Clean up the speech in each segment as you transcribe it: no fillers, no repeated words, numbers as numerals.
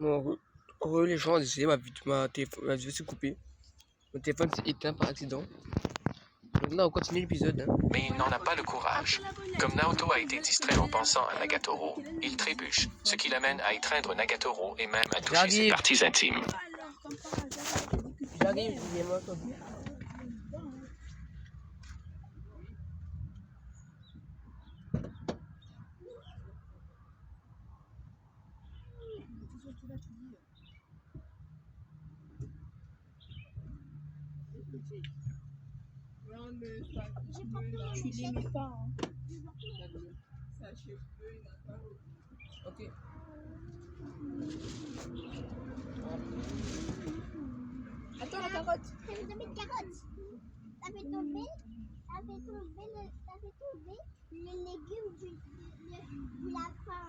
Bon, les gens, désolé, ma vidéo s'est coupée. Mon téléphone s'est éteint par accident. Donc là, on continue l'épisode. Mais il n'en a pas le courage. Comme Naoto a été distrait en pensant à Nagatoro, il trébuche, ce qui l'amène à étreindre Nagatoro et même à toucher ses parties intimes. J'arrive, j'ai moi entendu. Tu l'aimais pas, hein. Ok. Attends la carotte. Ça fait tomber une carotte. Ça fait tomber le légume du lapin.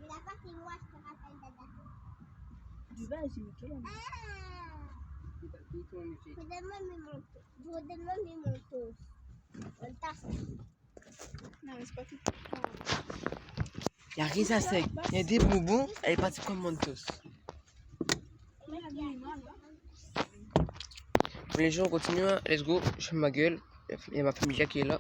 Le lapin, c'est moi, je te rappelle, Dada. Du vin, j'ai mis quel homme. Redonne-moi mes manteaux. On tasse. Non, mais c'est pas tout. Il y a rien à sec. Il y a des bonbons, elle est partie comme Mentos. Mais les gens continuent, let's go, je fais ma gueule. Il y a ma famille qui est là.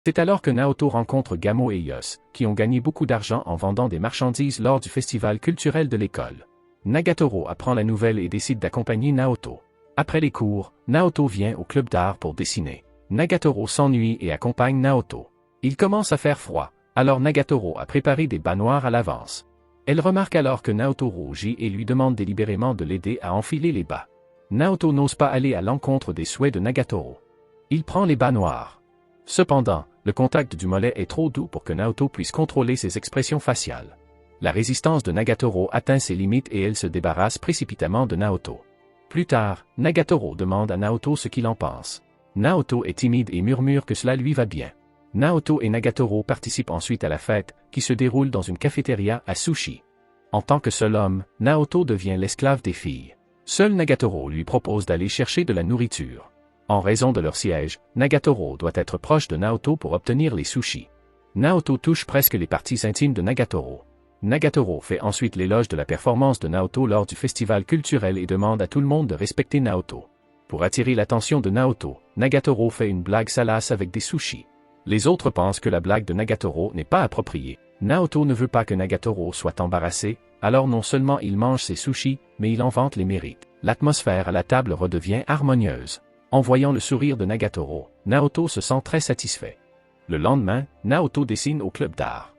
C'est alors que Naoto rencontre Gamo et Yos, qui ont gagné beaucoup d'argent en vendant des marchandises lors du festival culturel de l'école. Nagatoro apprend la nouvelle et décide d'accompagner Naoto. Après les cours, Naoto vient au club d'art pour dessiner. Nagatoro s'ennuie et accompagne Naoto. Il commence à faire froid, alors Nagatoro a préparé des bas noirs à l'avance. Elle remarque alors que Naoto rougit et lui demande délibérément de l'aider à enfiler les bas. Naoto n'ose pas aller à l'encontre des souhaits de Nagatoro. Il prend les bas noirs. Cependant, le contact du mollet est trop doux pour que Naoto puisse contrôler ses expressions faciales. La résistance de Nagatoro atteint ses limites et elle se débarrasse précipitamment de Naoto. Plus tard, Nagatoro demande à Naoto ce qu'il en pense. Naoto est timide et murmure que cela lui va bien. Naoto et Nagatoro participent ensuite à la fête, qui se déroule dans une cafétéria à sushi. En tant que seul homme, Naoto devient l'esclave des filles. Seul Nagatoro lui propose d'aller chercher de la nourriture. En raison de leur siège, Nagatoro doit être proche de Naoto pour obtenir les sushis. Naoto touche presque les parties intimes de Nagatoro. Nagatoro fait ensuite l'éloge de la performance de Naoto lors du festival culturel et demande à tout le monde de respecter Naoto. Pour attirer l'attention de Naoto, Nagatoro fait une blague salace avec des sushis. Les autres pensent que la blague de Nagatoro n'est pas appropriée. Naoto ne veut pas que Nagatoro soit embarrassé, alors non seulement il mange ses sushis, mais il en vante les mérites. L'atmosphère à la table redevient harmonieuse. En voyant le sourire de Nagatoro, Naoto se sent très satisfait. Le lendemain, Naoto dessine au club d'art.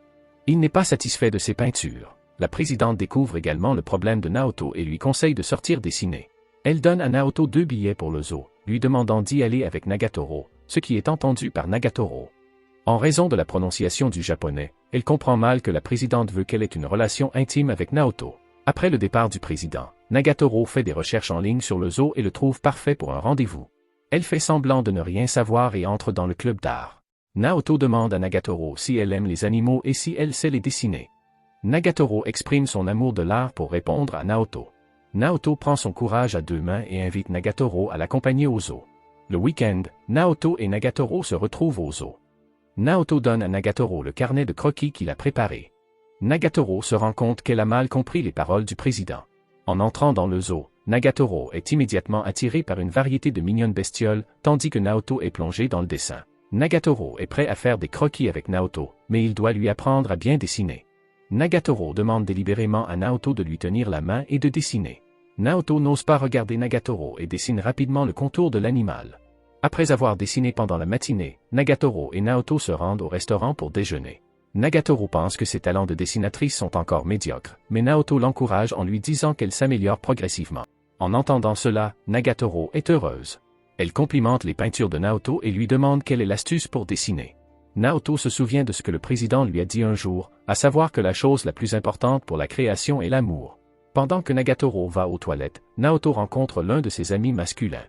Il n'est pas satisfait de ses peintures. La présidente découvre également le problème de Naoto et lui conseille de sortir dessiner. Elle donne à Naoto 2 billets pour le zoo, lui demandant d'y aller avec Nagatoro, ce qui est entendu par Nagatoro. En raison de la prononciation du japonais, elle comprend mal que la présidente veut qu'elle ait une relation intime avec Naoto. Après le départ du président, Nagatoro fait des recherches en ligne sur le zoo et le trouve parfait pour un rendez-vous. Elle fait semblant de ne rien savoir et entre dans le club d'art. Naoto demande à Nagatoro si elle aime les animaux et si elle sait les dessiner. Nagatoro exprime son amour de l'art pour répondre à Naoto. Naoto prend son courage à 2 mains et invite Nagatoro à l'accompagner au zoo. Le week-end, Naoto et Nagatoro se retrouvent au zoo. Naoto donne à Nagatoro le carnet de croquis qu'il a préparé. Nagatoro se rend compte qu'elle a mal compris les paroles du président. En entrant dans le zoo, Nagatoro est immédiatement attiré par une variété de mignonnes bestioles, tandis que Naoto est plongé dans le dessin. Nagatoro est prêt à faire des croquis avec Naoto, mais il doit lui apprendre à bien dessiner. Nagatoro demande délibérément à Naoto de lui tenir la main et de dessiner. Naoto n'ose pas regarder Nagatoro et dessine rapidement le contour de l'animal. Après avoir dessiné pendant la matinée, Nagatoro et Naoto se rendent au restaurant pour déjeuner. Nagatoro pense que ses talents de dessinatrice sont encore médiocres, mais Naoto l'encourage en lui disant qu'elle s'améliore progressivement. En entendant cela, Nagatoro est heureuse. Elle complimente les peintures de Naoto et lui demande quelle est l'astuce pour dessiner. Naoto se souvient de ce que le président lui a dit un jour, à savoir que la chose la plus importante pour la création est l'amour. Pendant que Nagatoro va aux toilettes, Naoto rencontre l'un de ses amis masculins.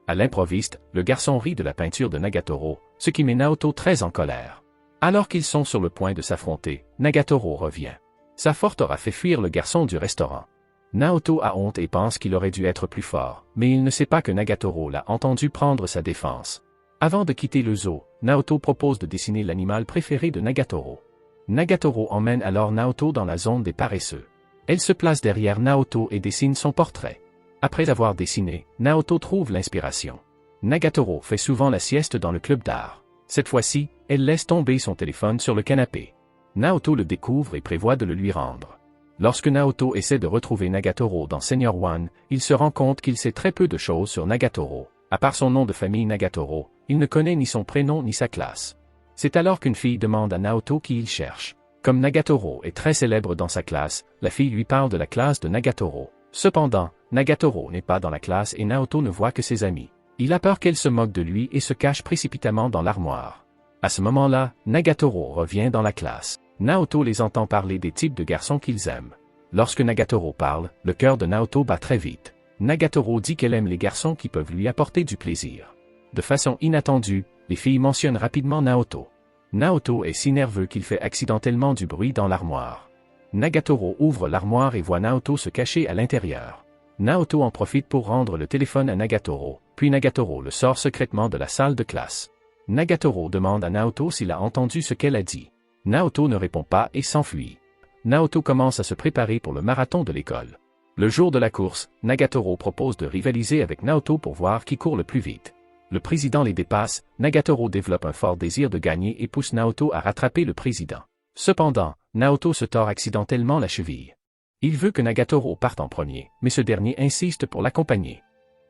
À l'improviste, le garçon rit de la peinture de Nagatoro, ce qui met Naoto très en colère. Alors qu'ils sont sur le point de s'affronter, Nagatoro revient. Sa force aura fait fuir le garçon du restaurant. Naoto a honte et pense qu'il aurait dû être plus fort, mais il ne sait pas que Nagatoro l'a entendu prendre sa défense. Avant de quitter le zoo, Naoto propose de dessiner l'animal préféré de Nagatoro. Nagatoro emmène alors Naoto dans la zone des paresseux. Elle se place derrière Naoto et dessine son portrait. Après avoir dessiné, Naoto trouve l'inspiration. Nagatoro fait souvent la sieste dans le club d'art. Cette fois-ci, elle laisse tomber son téléphone sur le canapé. Naoto le découvre et prévoit de le lui rendre. Lorsque Naoto essaie de retrouver Nagatoro dans Senior One, il se rend compte qu'il sait très peu de choses sur Nagatoro. À part son nom de famille Nagatoro, il ne connaît ni son prénom ni sa classe. C'est alors qu'une fille demande à Naoto qui il cherche. Comme Nagatoro est très célèbre dans sa classe, la fille lui parle de la classe de Nagatoro. Cependant, Nagatoro n'est pas dans la classe et Naoto ne voit que ses amis. Il a peur qu'elle se moque de lui et se cache précipitamment dans l'armoire. À ce moment-là, Nagatoro revient dans la classe. Naoto les entend parler des types de garçons qu'ils aiment. Lorsque Nagatoro parle, le cœur de Naoto bat très vite. Nagatoro dit qu'elle aime les garçons qui peuvent lui apporter du plaisir. De façon inattendue, les filles mentionnent rapidement Naoto. Naoto est si nerveux qu'il fait accidentellement du bruit dans l'armoire. Nagatoro ouvre l'armoire et voit Naoto se cacher à l'intérieur. Naoto en profite pour rendre le téléphone à Nagatoro, puis Nagatoro le sort secrètement de la salle de classe. Nagatoro demande à Naoto s'il a entendu ce qu'elle a dit. Naoto ne répond pas et s'enfuit. Naoto commence à se préparer pour le marathon de l'école. Le jour de la course, Nagatoro propose de rivaliser avec Naoto pour voir qui court le plus vite. Le président les dépasse, Nagatoro développe un fort désir de gagner et pousse Naoto à rattraper le président. Cependant, Naoto se tord accidentellement la cheville. Il veut que Nagatoro parte en premier, mais ce dernier insiste pour l'accompagner.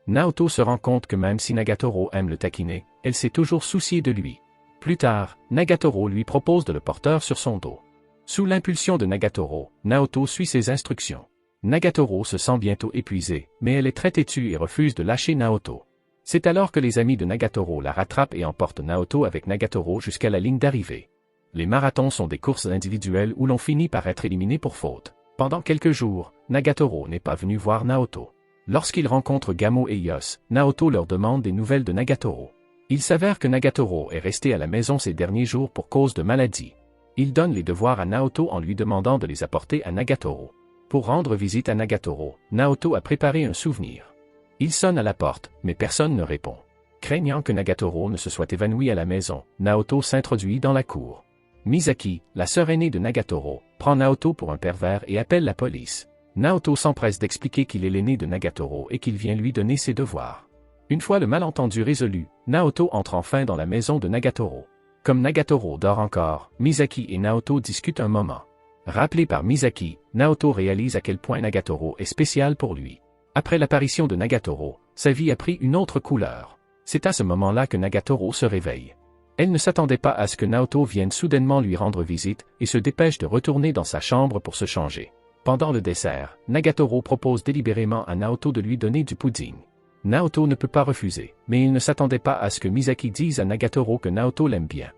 Naoto se rend compte que même si Nagatoro aime le taquiner, elle s'est toujours souciée de lui. Plus tard, Nagatoro lui propose de le porter sur son dos. Sous l'impulsion de Nagatoro, Naoto suit ses instructions. Nagatoro se sent bientôt épuisée, mais elle est très têtue et refuse de lâcher Naoto. C'est alors que les amis de Nagatoro la rattrapent et emportent Naoto avec Nagatoro jusqu'à la ligne d'arrivée. Les marathons sont des courses individuelles où l'on finit par être éliminé pour faute. Pendant quelques jours, Nagatoro n'est pas venu voir Naoto. Lorsqu'il rencontre Gamo et Yos, Naoto leur demande des nouvelles de Nagatoro. Il s'avère que Nagatoro est resté à la maison ces derniers jours pour cause de maladie. Il donne les devoirs à Naoto en lui demandant de les apporter à Nagatoro. Pour rendre visite à Nagatoro, Naoto a préparé un souvenir. Il sonne à la porte, mais personne ne répond. Craignant que Nagatoro ne se soit évanoui à la maison, Naoto s'introduit dans la cour. Misaki, la sœur aînée de Nagatoro, prend Naoto pour un pervers et appelle la police. Naoto s'empresse d'expliquer qu'il est l'aîné de Nagatoro et qu'il vient lui donner ses devoirs. Une fois le malentendu résolu, Naoto entre enfin dans la maison de Nagatoro. Comme Nagatoro dort encore, Misaki et Naoto discutent un moment. Rappelé par Misaki, Naoto réalise à quel point Nagatoro est spécial pour lui. Après l'apparition de Nagatoro, sa vie a pris une autre couleur. C'est à ce moment-là que Nagatoro se réveille. Elle ne s'attendait pas à ce que Naoto vienne soudainement lui rendre visite et se dépêche de retourner dans sa chambre pour se changer. Pendant le dessert, Nagatoro propose délibérément à Naoto de lui donner du pudding. Naoto ne peut pas refuser, mais il ne s'attendait pas à ce que Misaki dise à Nagatoro que Naoto l'aime bien.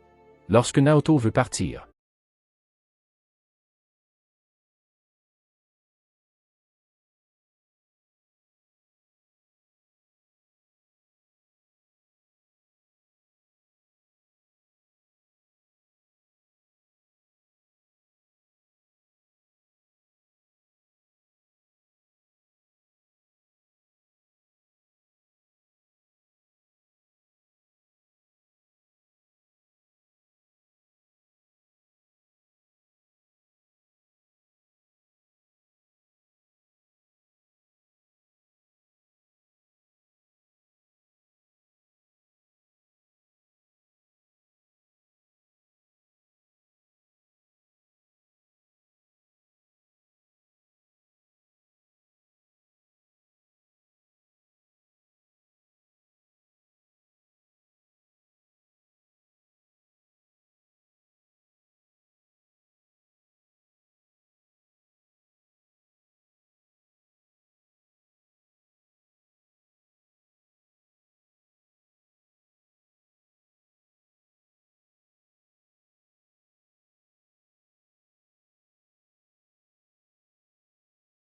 Lorsque Naoto veut partir,